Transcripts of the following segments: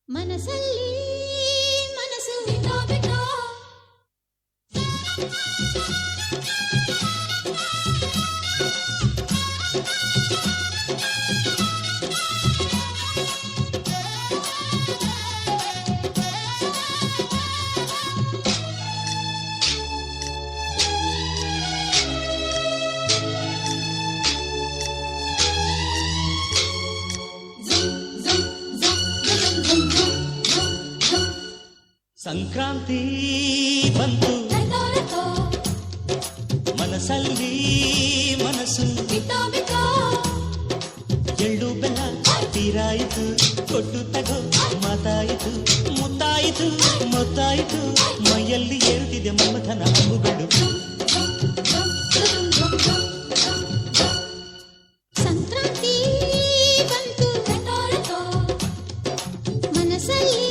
ಮನಸಲ್ಲಿ ಮನಸ್ಸು ಬಿಟ್ಟೋ ಬಿಟ್ಟೋ ಸಂಕ್ರಾಂತಿ ಬಂತು ಮನಸಲ್ಲಿ ಮನಸ್ಸು ಎಳ್ಳು ಬೆಲ್ಲ ತೀರಾಯಿತು ಕೊಟ್ಟು ತಗೋ ಮಾತಾಯಿತು ಮುತ್ತಾಯಿತು ಮೊತ್ತಾಯಿತು ಮೈಯಲ್ಲಿ ಏರುತ್ತಿದೆ ಮಮಥನ ಹಬ್ಬುಗಳು ಸಂಕ್ರಾಂತಿ ಬಂತು ಮನಸಲ್ಲಿ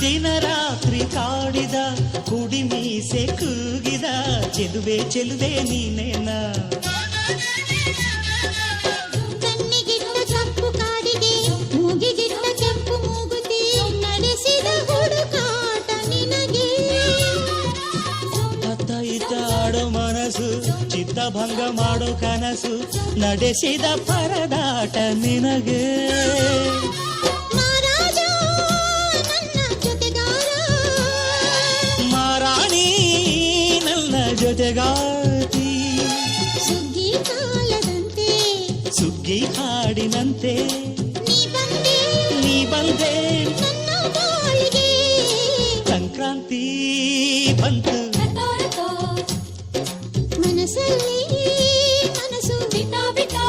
ದಿನ ರಾತ್ರಿ ಕಾಡಿದ ಕುಡಿ ಮೀಸೆ ಕೂಗಿದ ಚೆಲುವೆ ಚೆಲುವೆ ನೀನೇನ ಕಣ್ಣಿಗಿಟ್ಟ ಕಪ್ಪು ಕಾಡಿಗೆ ಮೂಗಿಗಿಟ್ಟ ಕೆಂಪು ಮೂಗುತಿ ನಡೆಸಿದ ಹುಡುಕಾಟ ನಿನಗೆ ಅತ್ತ ಇತ್ತ ಆಡೋ ಮನಸ್ಸು ಚಿತ್ತ ಭಂಗ ಮಾಡೋ ಕನಸು ನಡೆಸಿದ ಪರದಾಟ ನಿನಗೆ ಜೊತೆಗಾತಿ ಸುಗ್ಗಿ ಕಾಲದಂತೆ ಸುಗ್ಗಿ ಹಾಡಿನಂತೆ ನೀ ಬಂದೆ ನನ್ನ ಬಾಳಿಗೆ ಸಂಕ್ರಾಂತಿ ಬಂತು ಮನಸಲ್ಲಿ ಮನಸ್ಸು ಬಿಟ್ಟೋ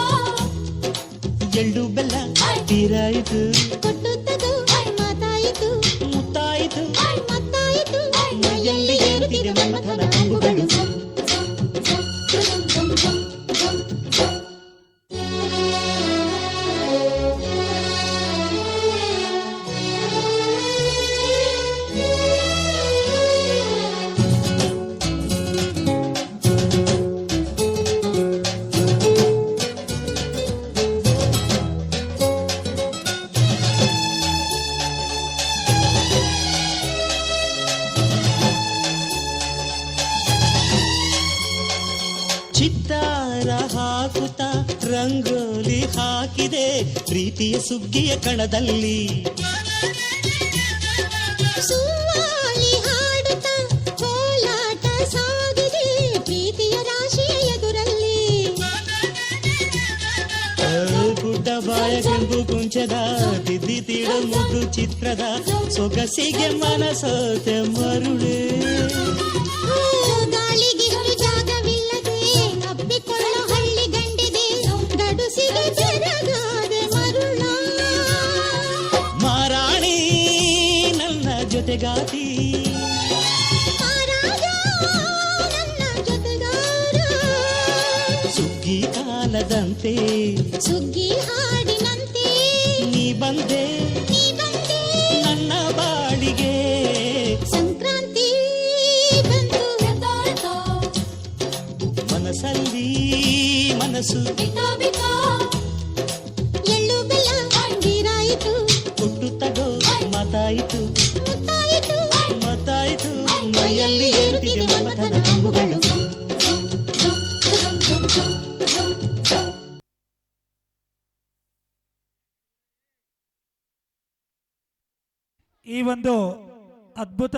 ಎಳ್ಳು ಬೆಲ್ಲ ತೀರಾಯಿತು ಕೊಟ್ಟು ತಗೋ ಮಾತಾಯಿತು ಮುತ್ತಾಯಿತು ಮತ್ತಾಯಿತು ಮೈಯಲ್ಲಿ ಏರುತ್ತಿದೆ ಮಮಥನ ಹಬ್ಬುಗಳು ಚಿತ್ತಾರ ಹಾಕುತ್ತಾ ರಂಗೋಲಿ ಹಾಕಿದೆ ಪ್ರೀತಿಯ ಸುಗ್ಗಿಯ ಕಣದಲ್ಲಿ ಸುವಾಲಿ ಹಾಡುತ್ತಾ ಕೋಲಾಟ ಸಾಗಿದೆ ಪ್ರೀತಿಯ ರಾಶಿಯ ಎದುರಲ್ಲಿ ಗುಡ್ಡ ಬಾಯ ಕೆಂಪು ಕುಂಚದ ತಿದ್ದಿ ತೀಡ ಮುದ್ದು ಚಿತ್ರದ ಸೊಗಸಿಗೆ ಮನಸೋತೆ ಮರುಳೆ ಗಾಳಿಗಿಷ್ಟು ಜಾಗವಿಲ್ಲದೆ ಅಪ್ಪಿಕೊಳ್ಳೋ ಹಳ್ಳಿ ಗಂಡಿದೆ ಗಡುಸಿಗೆ ಜರಗಾದೆ ಮರುಳ ಮಾರಾಣಿ ನನ್ನ ಜೊತೆಗಾತಿ ಮಹಾರಾಜ ನನ್ನ ಜೊತೆಗಾರ ಸುಗ್ಗಿ ಕಾಲದಂತೆ ಸುಗ್ಗಿ ಹಾಡಿನಂತೆ ನೀ ಬಂದೆ ನನ್ನ ಬಾಳಿಗೆ ಸಂಕ್ರಾಂತಿ ಬಂತು ಮನಸಲ್ಲಿ ಮನಸ್ಸು ಎಳ್ಳು ಬೆಲ್ಲ ತೀರಾಯಿತು ಕೊಟ್ಟು ತಗೋ ಮಾತಾಯಿತು ಮತ್ತಾಯಿತು ಮೈಯಲ್ಲಿ ಏರುತ್ತಿದೆ ಮಮಥನ ಹಬ್ಬುಗಳು ಈ ಒಂದು ಅದ್ಭುತ